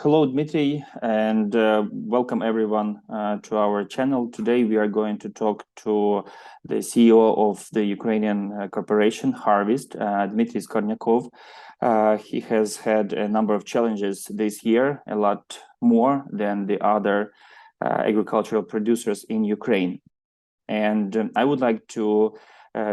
Hello, Dmitry, and welcome everyone to our channel. Today we are going to talk to the CEO of the Ukrainian corporation, HarvEast, Dmitry Skornyakov. He has had a number of challenges this year, a lot more than the other agricultural producers in Ukraine. And I would like to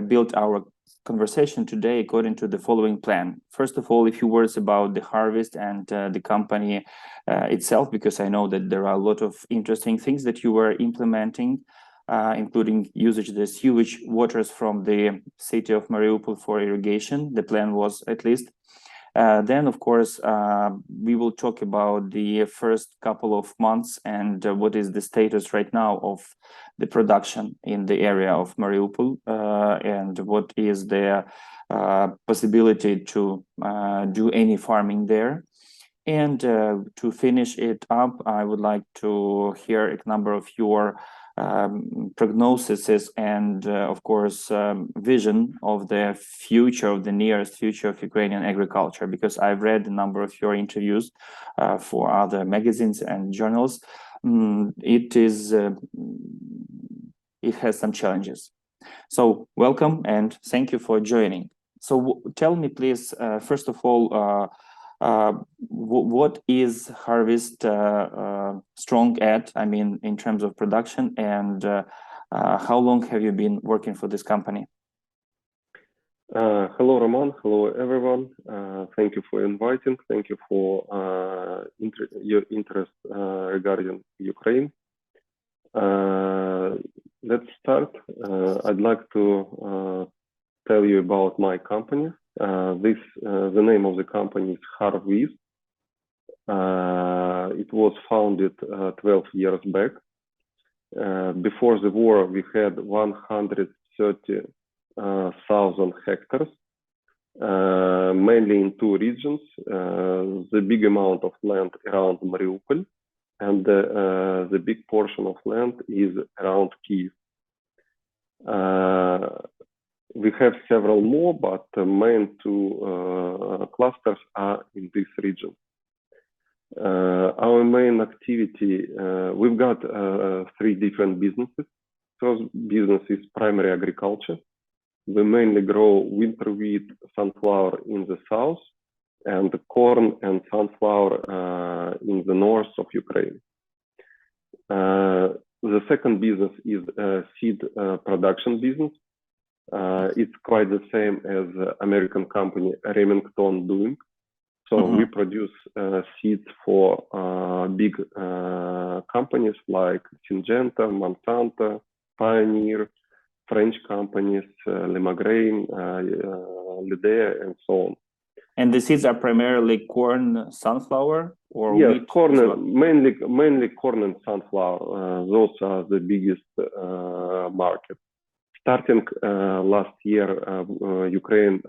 build our conversation today according to the following plan. First of all, a few words about the HarvEast and the company itself, because I know that there are a lot of interesting things that you were implementing, including usage the sewage waters from the city of Mariupol for irrigation. The plan was at least. Then, of course, we will talk about the first couple of months and what is the status right now of the production in the area of Mariupol and what is the possibility to do any farming there. And to finish it up, I would like to hear a number of your prognoses and, of course, vision of the future, of the nearest future of Ukrainian agriculture, because I've read a number of your interviews for other magazines and journals. It has some challenges. So welcome and thank you for joining. So tell me, please, first of all, what is HarvEast strong at, I mean, in terms of production, and how long have you been working for this company? Hello, Roman. Hello, everyone. Thank you for inviting. Thank you for your interest regarding Ukraine. Let's start. I'd like to tell you about my company. The name of the company is HarvEast. It was founded 12 years back. Before the war, we had 130,000 hectares, mainly in two regions. The big amount of land around Mariupol, and the big portion of land is around Kyiv. We have several more, but the main two clusters are in this region. Our main activity, we've got three different businesses. First business is primary agriculture. We mainly grow winter wheat, sunflower in the south, and corn and sunflower in the north of Ukraine. The second business is a seed production business. It's quite the same as American company Remington doing. So we produce seeds for big companies like Syngenta, Monsanto, Pioneer, French companies, Lemagrain, Lidea, and so on. And the seeds are primarily corn, sunflower, or wheat? Corn, mainly corn and sunflower. Those are the biggest markets. Starting last year, Ukraine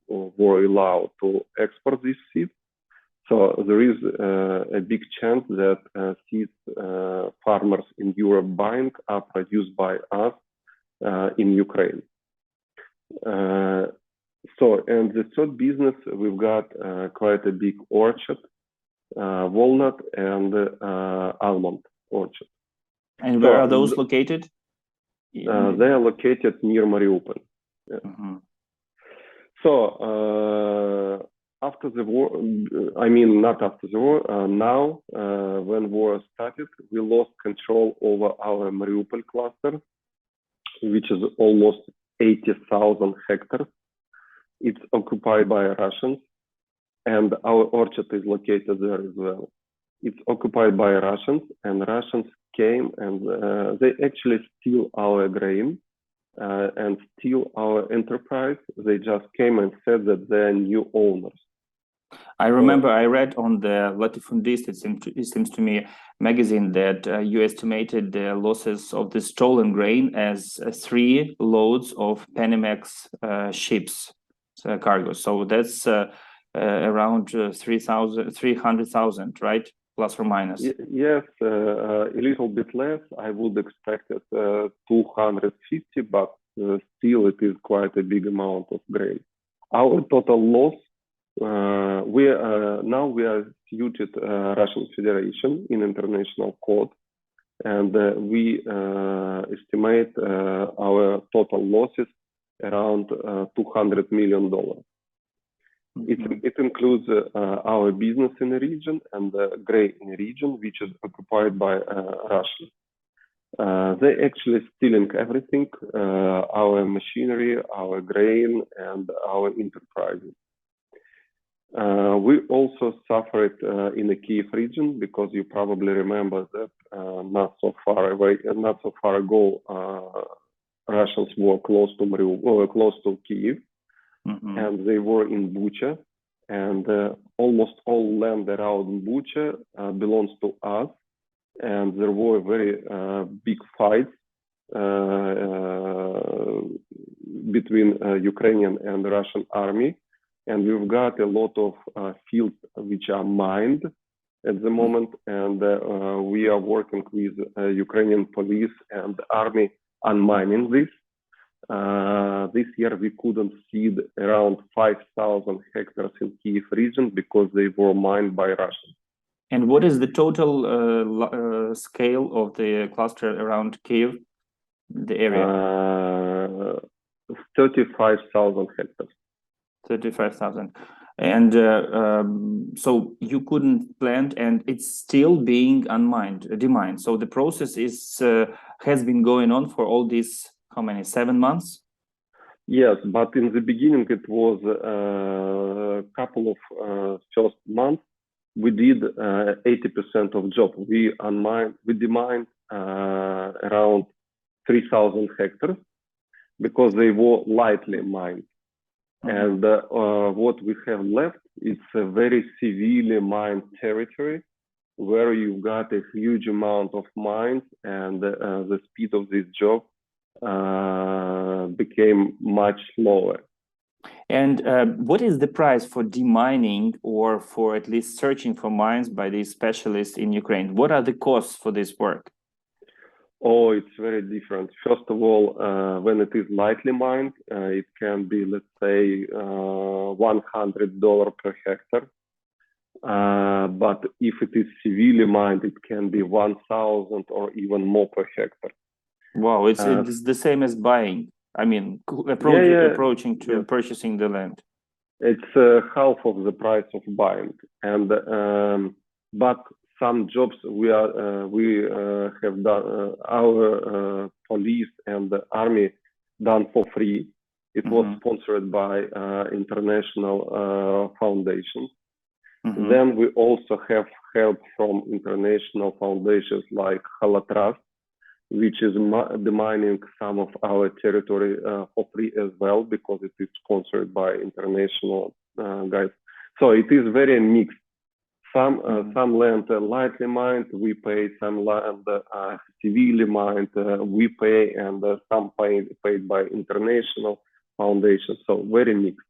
were allowed to export these seeds. So there is a big chance that seeds farmers in Europe buying are produced by us in Ukraine. And the third business, we've got quite a big orchard, walnut and almond orchard. And where are those located? They are located near Mariupol. Yeah. So after the war, I mean, not after the war, now when war started, we lost control over our Mariupol cluster, which is almost 80,000 hectares. It's occupied by Russians, and our orchard is located there as well. It's occupied by Russians, and Russians came and they actually steal our grain and steal our enterprise. They just came and said that they're new owners. I remember I read on the Latifundist, it seems to me, magazine that you estimated the losses of the stolen grain as 3 loads of Panamax ships cargo. So that's around 300,000, right? Plus or minus. Yes, a little bit less. I would expect it 250, but still it is quite a big amount of grain. Our total loss Now we are suited Russian Federation in international court, and we estimate our total losses around $200 million. It includes our business in the region and the gray in the region, which is occupied by Russia. They actually stealing everything, our machinery, our grain, and our enterprises. We also suffered in the Kiev region, because you probably remember that not so far ago, Russians were close to Kiev, and they were in Bucha, and almost all land around Bucha belongs to us, and there were very big fights between Ukrainian and Russian army. And we've got a lot of fields which are mined at the moment, and we are working with Ukrainian police and army on mining this. This year we couldn't seed around 5,000 hectares in Kiev region because they were mined by Russians. And what is the total scale of the cluster around Kiev, the area? 35,000 hectares. 35,000. And so you couldn't plant, and it's still being demined. So the process has been going on for all these, how many, 7 months? Yes, but in the beginning it was a couple of first months. We did 80% of job. We demined around 3,000 hectares because they were lightly mined. And what we have left, it's a very severely mined territory where you've got a huge amount of mines, and the speed of this job became much slower. And what is the price for demining, or for at least searching for mines by these specialists in Ukraine? What are the costs for this work? Oh, it's very different. First of all, when it is lightly mined, it can be, let's say, $100 per hectare. But if it is severely mined, it can be 1,000 or even more per hectare. Wow, it's the same as buying. I mean, approaching to purchasing the land. It's half of the price of buying, and but some jobs we have done, our police and the army done for free. It was sponsored by international foundations. Then we also have help from international foundations like Trust, which is demining some of our territory for free as well, because it is sponsored by international guys. So it is very mixed. Some land lightly mined, we pay. Some land severely mined, we pay, and some paid by international foundations. So very mixed.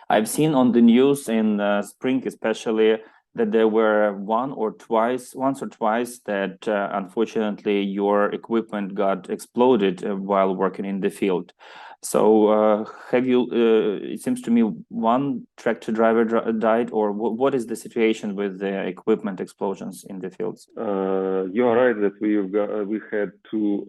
I've seen on the news in spring, especially, that there were once or twice that unfortunately your equipment got exploded while working in the field. So have you, it seems to me, one tractor driver died, or what is the situation with the equipment explosions in the fields? You are right that we had two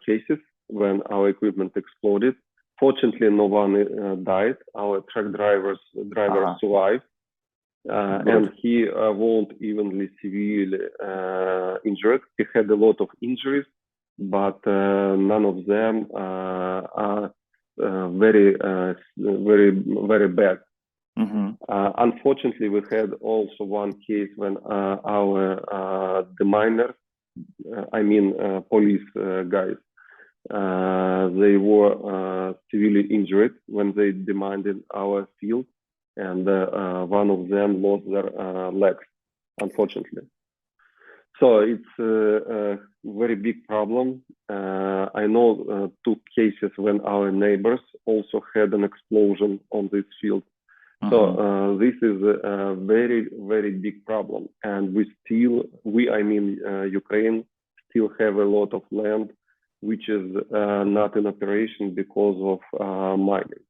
cases when our equipment exploded. Fortunately, no one died. Our truck driver survived. And he wasn't even severely injured. He had a lot of injuries, but none of them are very bad. Unfortunately, we had also one case when our deminers, police guys, they were severely injured when they demined in our field. And one of them lost their legs, unfortunately. So it's a very big problem. I know two cases when our neighbors also had an explosion on this field. So this is a very, very big problem. And Ukraine still have a lot of land which is not in operation because of mining.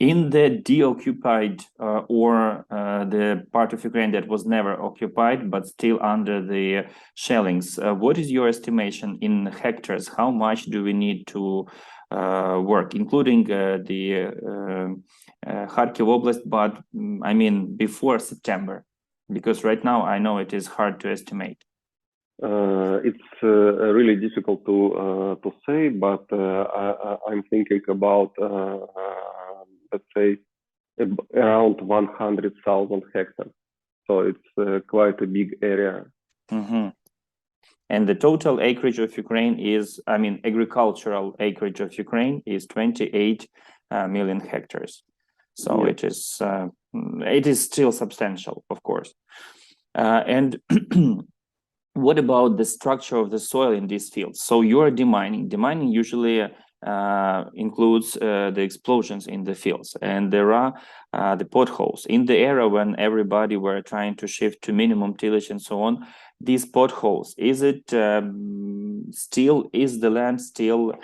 In the deoccupied or the part of Ukraine that was never occupied but still under the shellings, what is your estimation in hectares? How much do we need to work, including the Kharkiv Oblast, but I mean before September? Because right now I know it is hard to estimate. It's really difficult to say, but I'm thinking about let's say around 100,000 hectares. So it's quite a big area. Mm-hmm. And the total acreage of Ukraine is, I mean, agricultural acreage of Ukraine is 28 million hectares. So yes. It is still substantial, of course. And what about the structure of the soil in these fields? So you're demining. Demining usually includes the explosions in the fields, and there are the potholes. In the era when everybody were trying to shift to minimum tillage and so on, these potholes, is it still, is the land still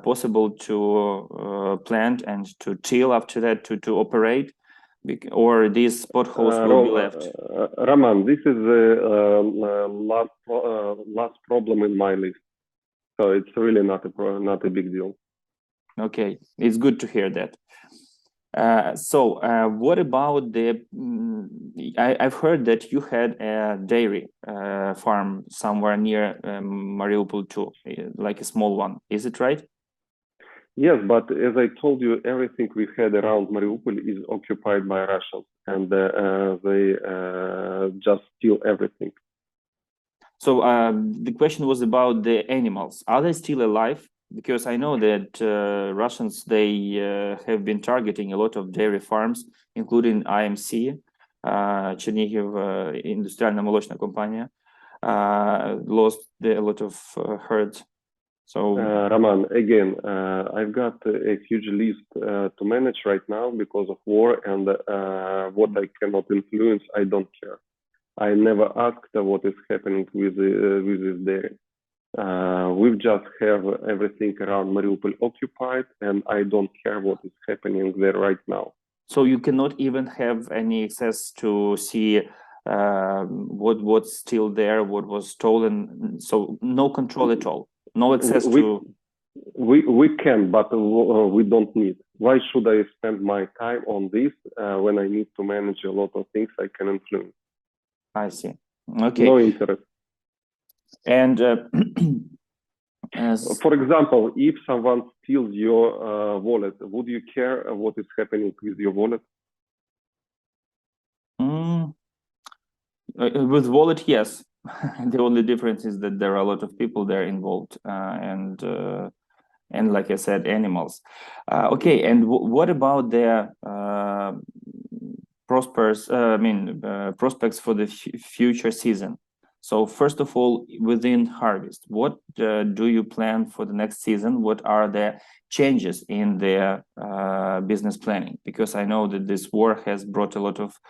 possible to plant and to till after that, to operate? Or these potholes will be left? Roman, this is the last problem in my list. So it's really not a big deal. Okay, it's good to hear that. What about the? I've heard that you had a dairy farm somewhere near Mariupol too, like a small one. Is it right? Yes, but as I told you, everything we had around Mariupol is occupied by Russians, and they just steal everything. So the question was about the animals. Are they still alive? Because I know that Russians, they have been targeting a lot of dairy farms, including IMC, Chernihiv Industriально-молочная компания, lost a lot of herds. So Roman, again, I've got a huge list to manage right now because of war, and what I cannot influence, I don't care. I never asked what is happening with this dairy. We just have everything around Mariupol occupied, and I don't care what is happening there right now. So you cannot even have any access to see what's still there, what was stolen. So no control at all, no access to. We can, but we don't need. Why should I spend my time on this when I need to manage a lot of things I can influence? I see. Okay. No interest. And for example, if someone steals your wallet, would you care what is happening with your wallet? With wallet, yes. The only difference is that there are a lot of people there involved, and like I said, animals. Okay, and what about their prospects for the future season? So first of all, within HarvEast, what do you plan for the next season? What are the changes in their business planning? Because I know that this war has brought a lot of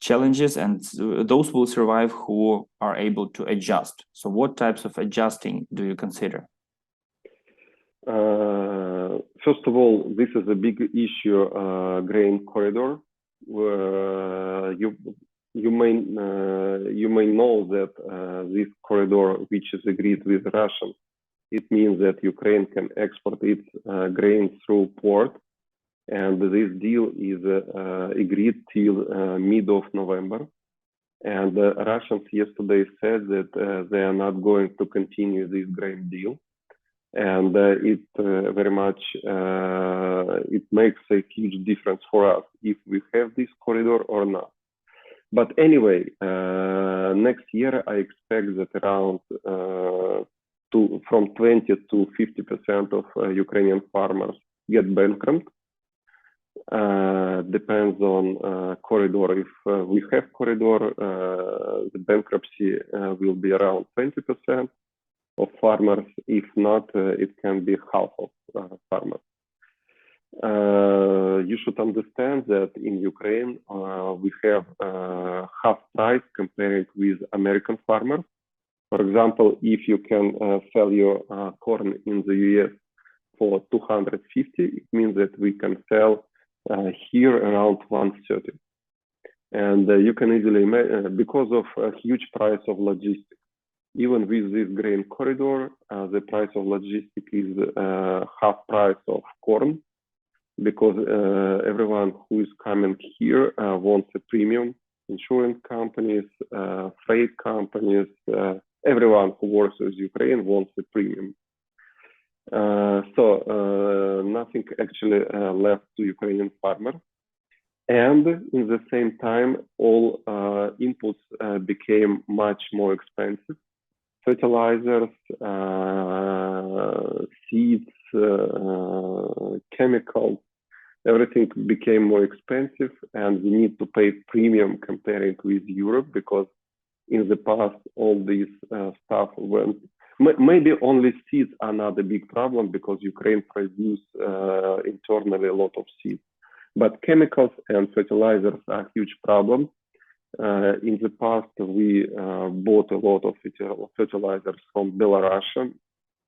challenges, and those will survive who are able to adjust. So what types of adjusting do you consider? First of all, this is a big issue, grain corridor. You may know that this corridor, which is agreed with Russians, it means that Ukraine can export its grain through port, and this deal is agreed till mid of November. And Russians yesterday said that they are not going to continue this grain deal, and it very much it makes a huge difference for us if we have this corridor or not. But anyway, next year I expect that around from 20 to 50% of Ukrainian farmers get bankrupt. Depends on corridor. If we have corridor, the bankruptcy will be around 20% of farmers. If not, it can be half of farmers. You should understand that in Ukraine, we have half price compared with American farmers. For example, if you can sell your corn in the US for 250, it means that we can sell here around 130. And you can easily imagine, because of a huge price of logistics, even with this grain corridor, the price of logistics is half price of corn, because everyone who is coming here wants a premium. Insurance companies, freight companies, everyone who works with Ukraine wants a premium. So nothing actually left to Ukrainian farmers. And in the same time, all inputs became much more expensive. Fertilizers, seeds, chemicals, everything became more expensive, and we need to pay premium comparing with Europe, because in the past, all this stuff went. Maybe only seeds are not a big problem, because Ukraine produces internally a lot of seeds. But chemicals and fertilizers are a huge problem. In the past, we bought a lot of fertilizers from Belarus,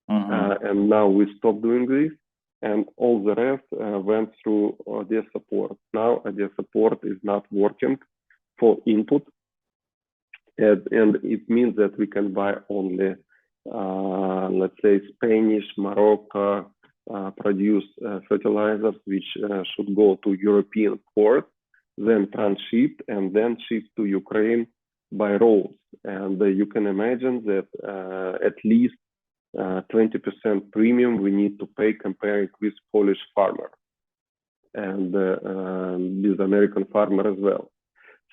and now we stopped doing this. And all the rest went through their support. Now their support is not working for input, and it means that we can buy only, let's say, Spanish, Morocco produced fertilizers, which should go to European ports, then transshipped, and then shipped to Ukraine by roads. And you can imagine that at least 20% premium we need to pay comparing with Polish farmer and with American farmer as well.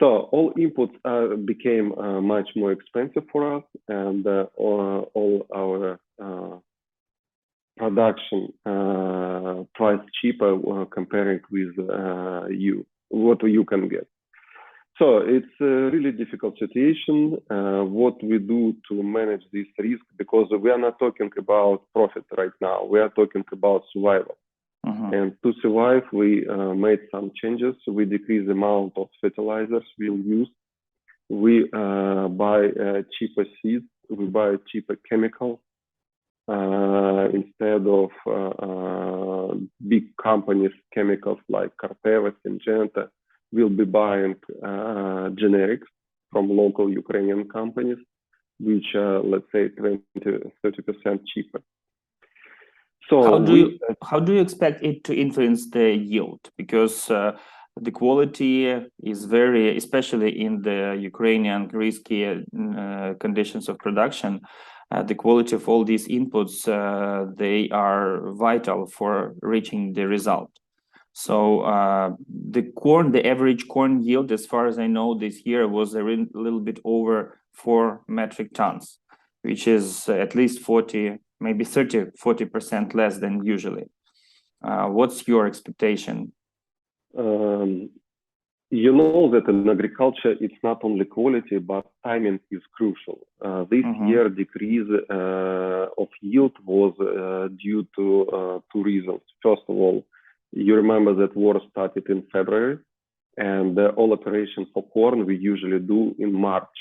So all inputs became much more expensive for us, and all our production price cheaper comparing with what you can get. So it's a really difficult situation. What we do to manage this risk, because we are not talking about profit right now, we are talking about survival. And to survive, we made some changes. We decreased the amount of fertilizers we'll use. We buy cheaper seeds. We buy cheaper chemicals. Instead of big companies, chemicals like Carteva, Syngenta, we'll be buying generics from local Ukrainian companies, which are, let's say, 20–30% cheaper. So how do you expect it to influence the yield? Because the quality is very, especially in the Ukrainian risky conditions of production, the quality of all these inputs, they are vital for reaching the result. So the average corn yield, as far as I know, this year was a little bit over 4 metric tons, which is at least 40, maybe 30–40% less than usually. What's your expectation? You know that in agriculture, it's not only quality, but timing is crucial. This year, decrease of yield was due to two reasons. First of all, you remember that war started in February, and all operations for corn we usually do in March.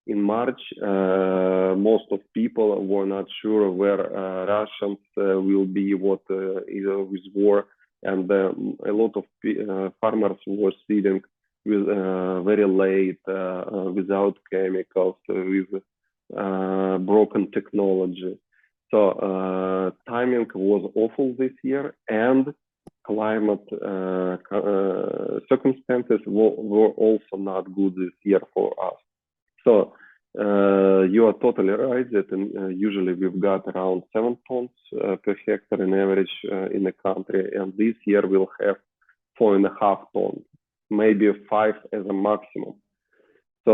In March, most of people were not sure where Russians will be, what with war, and a lot of farmers were seeding with very late, without chemicals, with broken technology. So timing was awful this year, and climate circumstances were also not good this year for us. So you are totally right that usually we've got around 7 tons per hectare in average in the country, and this year we'll have 4.5 tons, maybe 5 as a maximum. So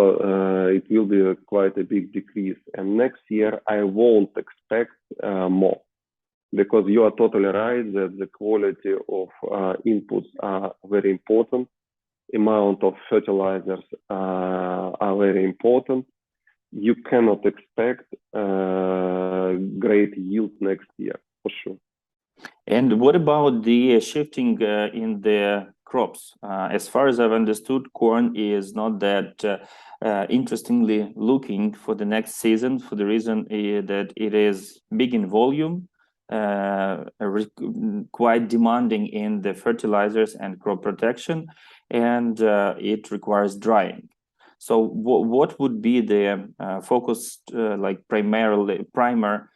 it will be quite a big decrease. And next year I won't expect more, because you are totally right that the quality of inputs are very important. Amount of fertilizers are very important. You cannot expect great yield next year, for sure. And what about the shifting in the crops? As far as I've understood, corn is not that interestingly looking for the next season, for the reason that it is big in volume, quite demanding in the fertilizers and crop protection, and it requires drying. So what would be the focus, like primer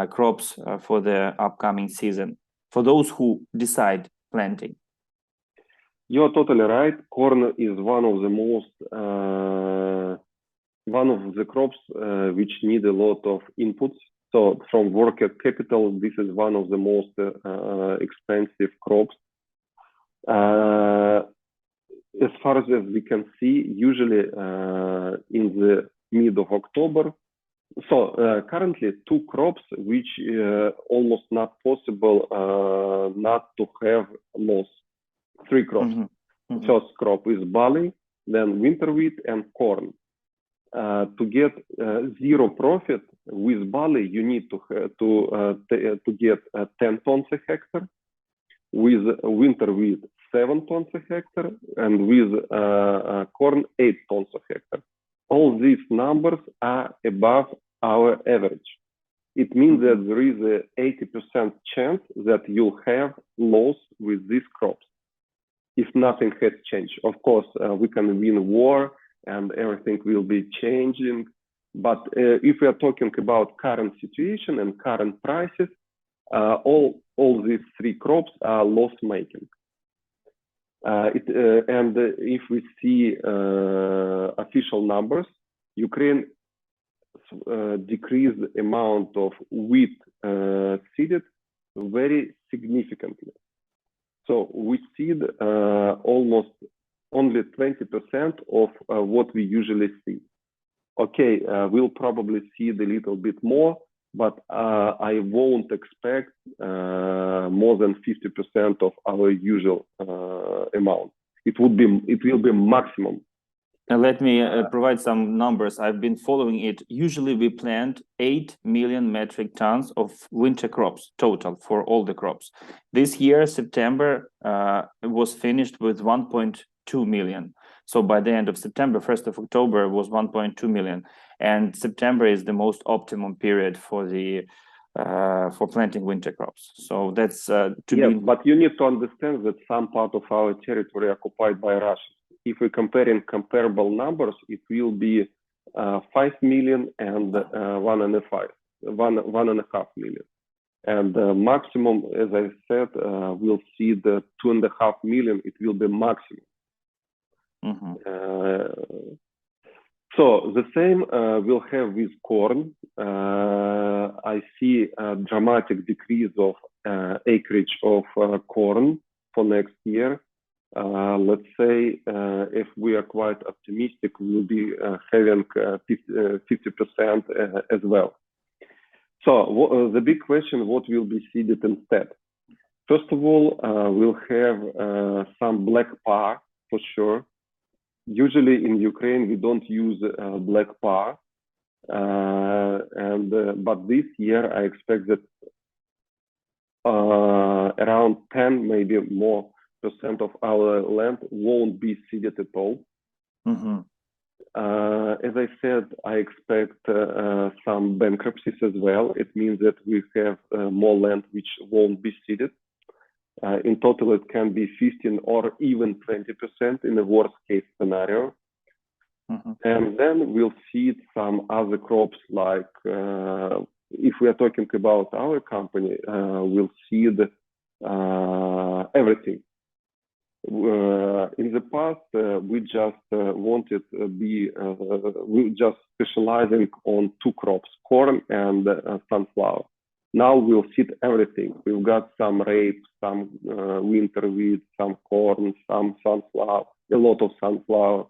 crops for the upcoming season for those who decide planting? You're totally right. Corn is one of the most one of the crops which need a lot of inputs. So from worker capital, this is one of the most expensive crops. As far as we can see, usually in the mid of October. So currently, two crops which almost not possible not to have loss. Three crops. First crop is barley, then winter wheat and corn. To get zero profit with barley, you need to get 10 tons a hectare. With winter wheat, 7 tons a hectare, and with corn, 8 tons a hectare. All these numbers are above our average. It means that there is a 80% chance that you'll have loss with these crops if nothing has changed. Of course, we can win war and everything will be changing. But if we are talking about current situation and current prices, all these three crops are loss-making. And if we see official numbers, Ukraine decreased the amount of wheat seeded very significantly. So we seed almost only 20% of what we usually see. Okay, we'll probably seed a little bit more, but I won't expect more than 50% of our usual amount. It will be maximum. And let me provide some numbers. I've been following it. Usually we plant 8 million metric tons of winter crops total for all the crops. This year, September, was finished with 1.2 million. So by the end of September, 1st of October was 1.2 million. And September is the most optimum period for the for planting winter crops. So that's but you need to understand that some part of our territory occupied by Russia. If we're comparing comparable numbers, it will be 5 million and 1.5 million. And maximum, as I said, we'll see the 2.5 million. It will be maximum. So the same we'll have with corn. I see a dramatic decrease of acreage of corn for next year. Let's say if we are quite optimistic, we'll be having 50% as well. So the big question, what will be seeded instead? First of all, we'll have some black par for sure. Usually in Ukraine, we don't use black par. But this year, I expect that around 10, maybe more % of our land won't be seeded at all. As I said, I expect some bankruptcies as well. It means that we have more land which won't be seeded. In total, it can be 15 or even 20% in the worst case scenario. And then we'll seed some other crops like, if we are talking about our company, we'll seed everything. In the past, we just wanted to be, we just specializing on two crops, corn and sunflower. Now we'll seed everything. We've got some rape, some winter wheat, some corn, some sunflower, a lot of sunflower,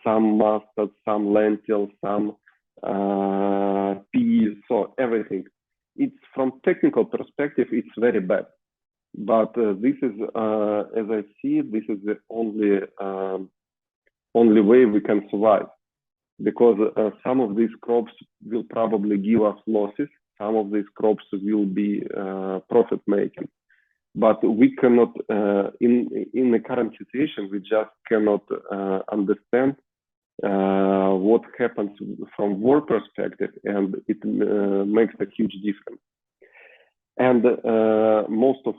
some mustard, some lentils, some peas, so everything. It's from technical perspective, it's very bad. But this is, as I see, this is the only way we can survive, because some of these crops will probably give us losses. Some of these crops will be profit making, but we cannot, in the current situation, we just cannot understand what happens from war perspective, and it makes a huge difference. And most of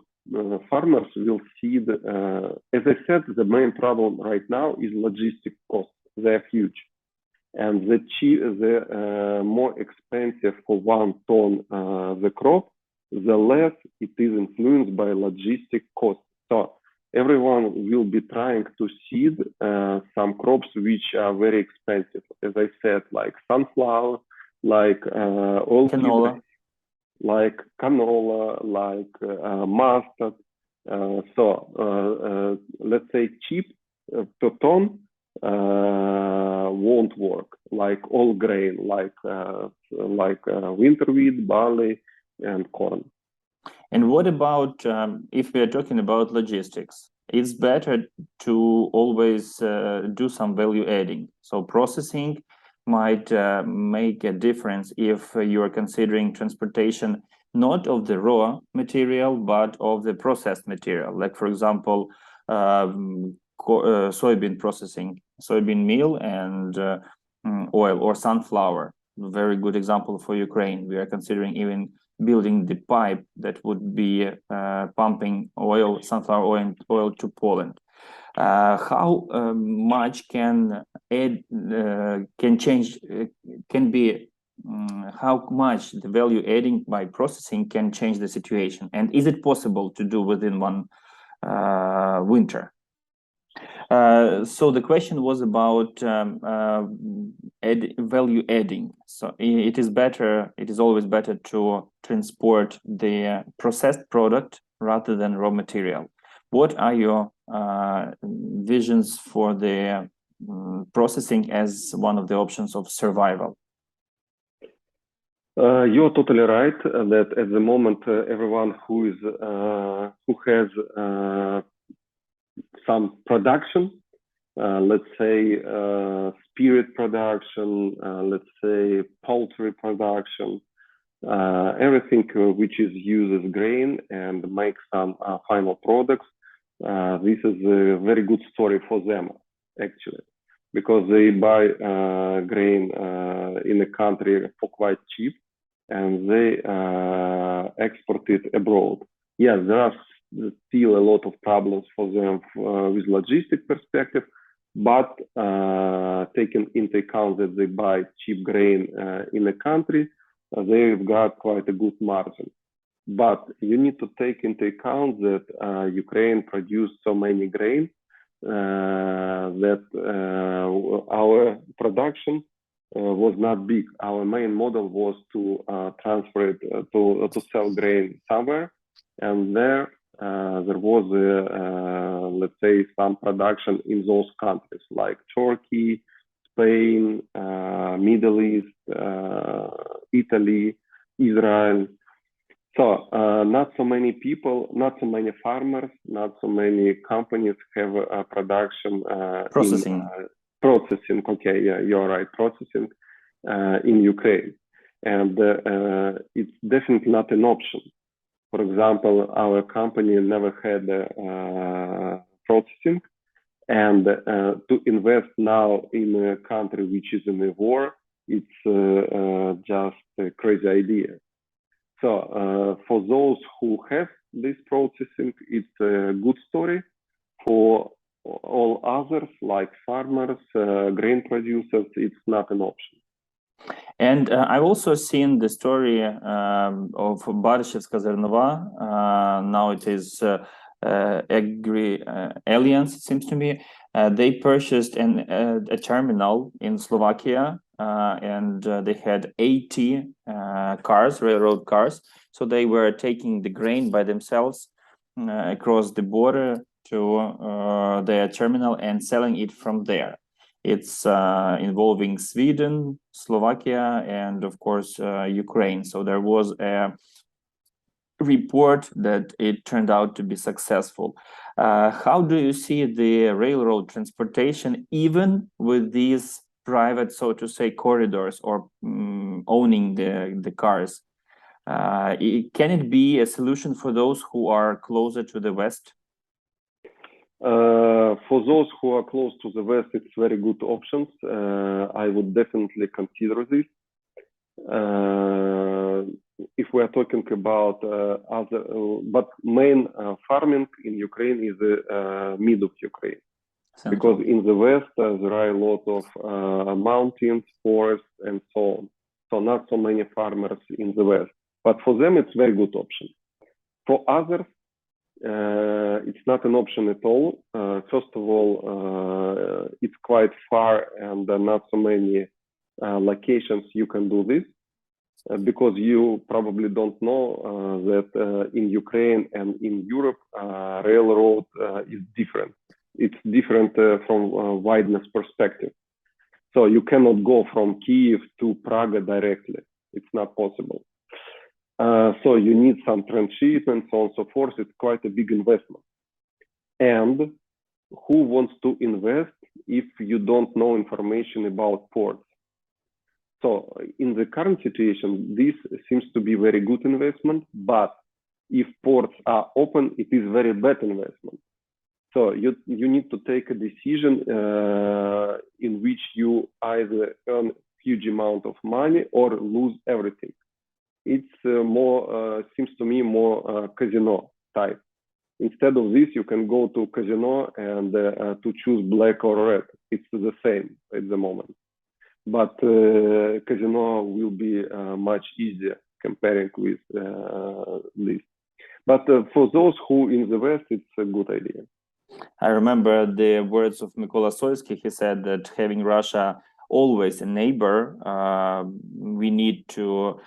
farmers will see as I said, the main problem right now is logistic costs. They're huge. And the more expensive for 1 ton the crop, the less it is influenced by logistic costs. So everyone will be trying to seed some crops which are very expensive. As I said, like sunflower, like canola, like canola, like mustard. Let's say cheap per ton won't work, like all grain, like winter wheat, barley, and corn. And what about if we are talking about logistics? It's better to always do some value adding. So processing might make a difference if you are considering transportation not of the raw material, but of the processed material. Like, for example, soybean processing, soybean meal and oil, or sunflower. Very good example for Ukraine. We are considering even building the pipe that would be pumping sunflower oil to Poland. How much can how much the value adding by processing can change the situation, and is it possible to do within one winter? So the question was about value adding. So it is always better to transport the processed product rather than raw material. What are your visions for the processing as one of the options of survival? You're totally right that at the moment everyone who has some production, let's say spirit production, let's say poultry production, everything which is used as grain and makes some final products. This is a very good story for them, actually, because they buy grain in the country for quite cheap, and they export it abroad. Yes, there are still a lot of problems for them with logistic perspective, but taking into account that they buy cheap grain in the country, they've got quite a good margin. But you need to take into account that Ukraine produced so many grain that our production was not big. Our main model was to transfer it to sell grain somewhere, and there was let's say some production in those countries like Turkey, Spain, Middle East, Italy, Israel. So not so many people, not so many farmers, not so many companies have a production processing. Processing, okay, yeah, you're right, processing in Ukraine. And it's definitely not an option. For example, our company never had processing, and to invest now in a country which is in a war, it's just a crazy idea. So for those who have this processing, it's a good story. For all others, like farmers, grain producers, it's not an option. And I've also seen the story of Barishevska Zernova. Now it is Agri Alliance, it seems to me. They purchased a terminal in Slovakia, and they had 80 cars, railroad cars. So they were taking the grain by themselves across the border to their terminal and selling it from there. It's involving Sweden, Slovakia, and of course Ukraine. So there was a report that it turned out to be successful. How do you see the railroad transportation, even with these private, so to say, corridors or owning the cars? Can it be a solution for those who are closer to the West? For those who are close to the West, it's very good options. I would definitely consider this. if we are talking about other, but main farming in Ukraine is the mid of Ukraine. Because in the west, there are a lot of mountains, forests, and so on. So not so many farmers in the west. But for them, it's a very good option. For others, it's not an option at all. First of all, it's quite far and not so many locations you can do this. Because you probably don't know that in Ukraine and in Europe, railroad is different. It's different from wideness perspective. So you cannot go from Kyiv to Prague directly. It's not possible. So you need some transshipment, so on and so forth. It's quite a big investment. And who wants to invest if you don't know information about ports? So in the current situation, this seems to be very good investment, but if ports are open, it is very bad investment. So you need to take a decision in which you either earn huge amount of money or lose everything. It's more, seems to me, more casino type. Instead of this, you can go to casino and to choose black or red. It's the same at the moment. But casino will be much easier comparing with this. But for those who in the West, it's a good idea. I remember the words of Mykola Soysky. He said that having Russia always a neighbor, we need to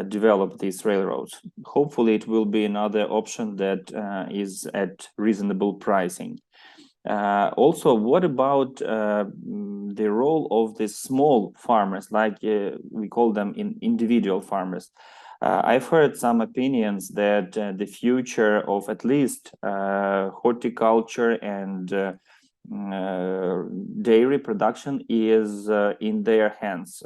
develop these railroads. Hopefully it will be another option that is at reasonable pricing. Also, what about the role of the small farmers, like we call them individual farmers? I've heard some opinions that the future of at least horticulture and dairy production is in their hands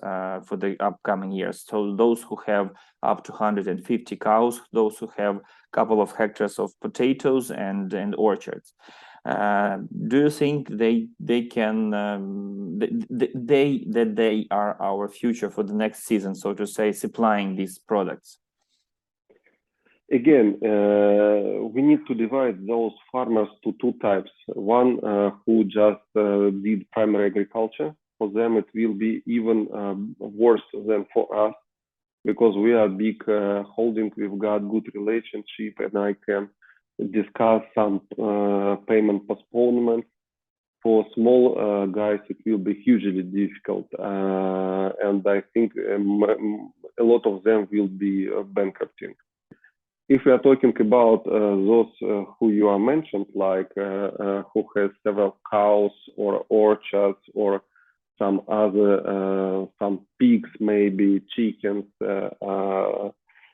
for the upcoming years. So those who have up to 150 cows, those who have a couple of hectares of potatoes and orchards. Do you think they can they are our future for the next season, so to say, supplying these products? Again, we need to divide those farmers to two types. One who just did primary agriculture. For them, it will be even worse than for us because we are big holding. We've got good relationship, and I can discuss some payment postponements. For small guys, it will be hugely difficult, and I think a lot of them will be bankrupting. If we are talking about those who you are mentioned, like who has several cows or orchards or some other, some pigs, maybe chickens,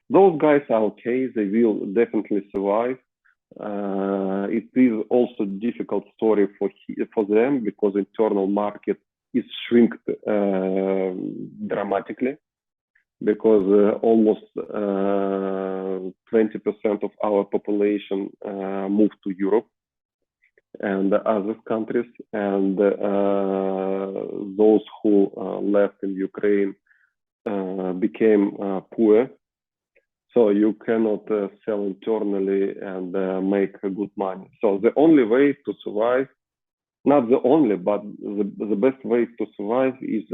those guys are okay. They will definitely survive. It is also a difficult story for them because internal market is shrinked dramatically because almost 20% of our population moved to Europe and other countries, and those who left in Ukraine became poor. So you cannot sell internally and make good money. So the only way to survive, not the only, but the best way to survive is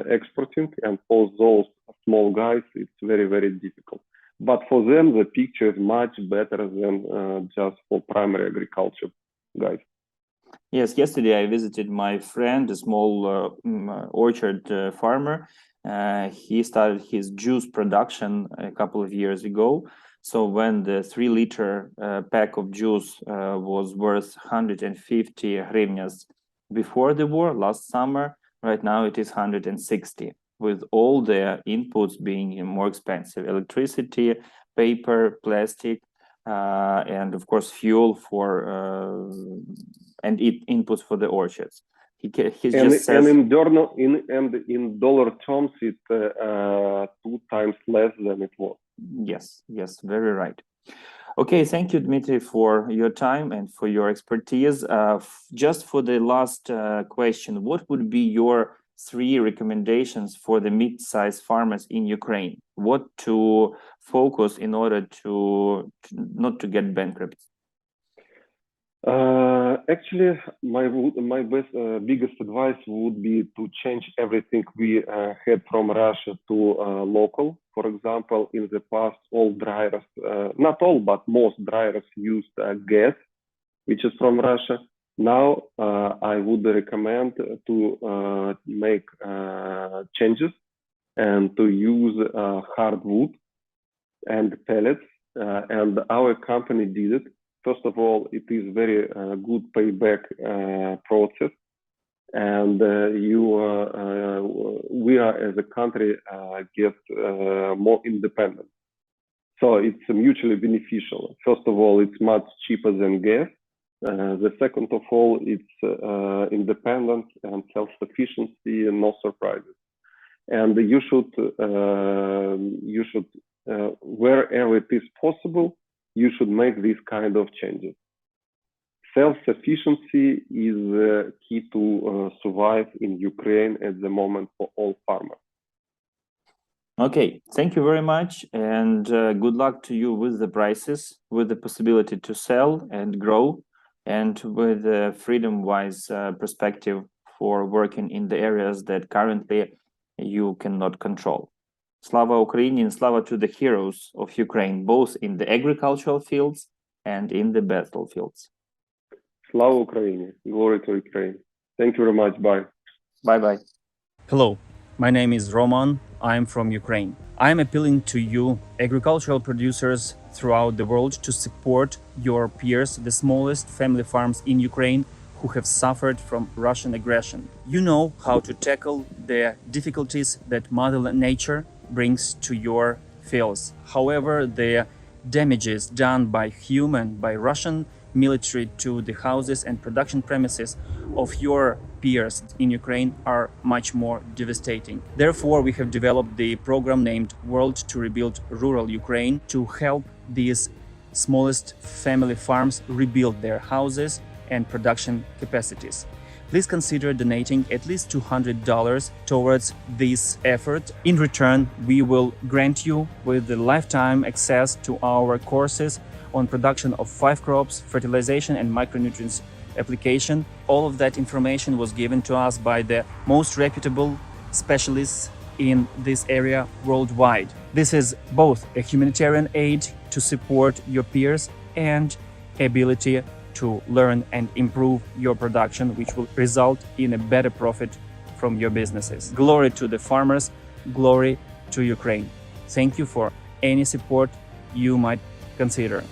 exporting. And for those small guys, it's very, very difficult. But for them, the picture is much better than just for primary agriculture guys. Yes, yesterday I visited my friend, a small orchard farmer. He started his juice production a couple of years ago. So when the 3-liter pack of juice was worth 150 hryvnias before the war, last summer, right now it is 160, with all the inputs being more expensive: electricity, paper, plastic, and of course fuel for and inputs for the orchards. He just says, and in dollar terms, it's 2 times less than it was. Yes, yes, very right. Okay, thank you, Dmitry, for your time and for your expertise. Just for the last question, what would be your 3 recommendations for the mid-sized farmers in Ukraine? What to focus in order to not to get bankrupt? Actually, my biggest advice would be to change everything we had from Russia to local. For example, in the past, all dryers, not all, but most dryers used gas, which is from Russia. Now, I would recommend to make changes and to use hardwood and pellets. And our company did it. First of all, it is very good payback process, and we are as a country get more independent. So it's mutually beneficial. First of all, it's much cheaper than gas. The second of all, it's independence and self-sufficiency and no surprises. And you should wherever it is possible, you should make these kind of changes. Self-sufficiency is key to survive in Ukraine at the moment for all farmers. Okay, thank you very much, and good luck to you with the prices, with the possibility to sell and grow, and with a freedom-wise perspective for working in the areas that currently you cannot control. Slava Ukraini, and slava to the heroes of Ukraine, both in the agricultural fields and in the battlefields. Slava Ukraini, glory to Ukraine. Thank you very much. Bye. Bye-bye. Hello, my name is Roman. I'm from Ukraine. I'm appealing to you, agricultural producers throughout the world, to support your peers, the smallest family farms in Ukraine who have suffered from Russian aggression. You know how to tackle the difficulties that Mother Nature brings to your fields. However, the damages done by Russian military to the houses and production premises of your peers in Ukraine are much more devastating. Therefore, we have developed the program named World to Rebuild Rural Ukraine to help these smallest family farms rebuild their houses and production capacities. Please consider donating at least $200 towards this effort. In return, we will grant you with the lifetime access to our courses on production of 5 crops, fertilization and micronutrients application. All of that information was given to us by the most reputable specialists in this area worldwide. This is both a humanitarian aid to support your peers and ability to learn and improve your production, which will result in a better profit from your businesses. Glory to the farmers, glory to Ukraine. Thank you for any support you might consider.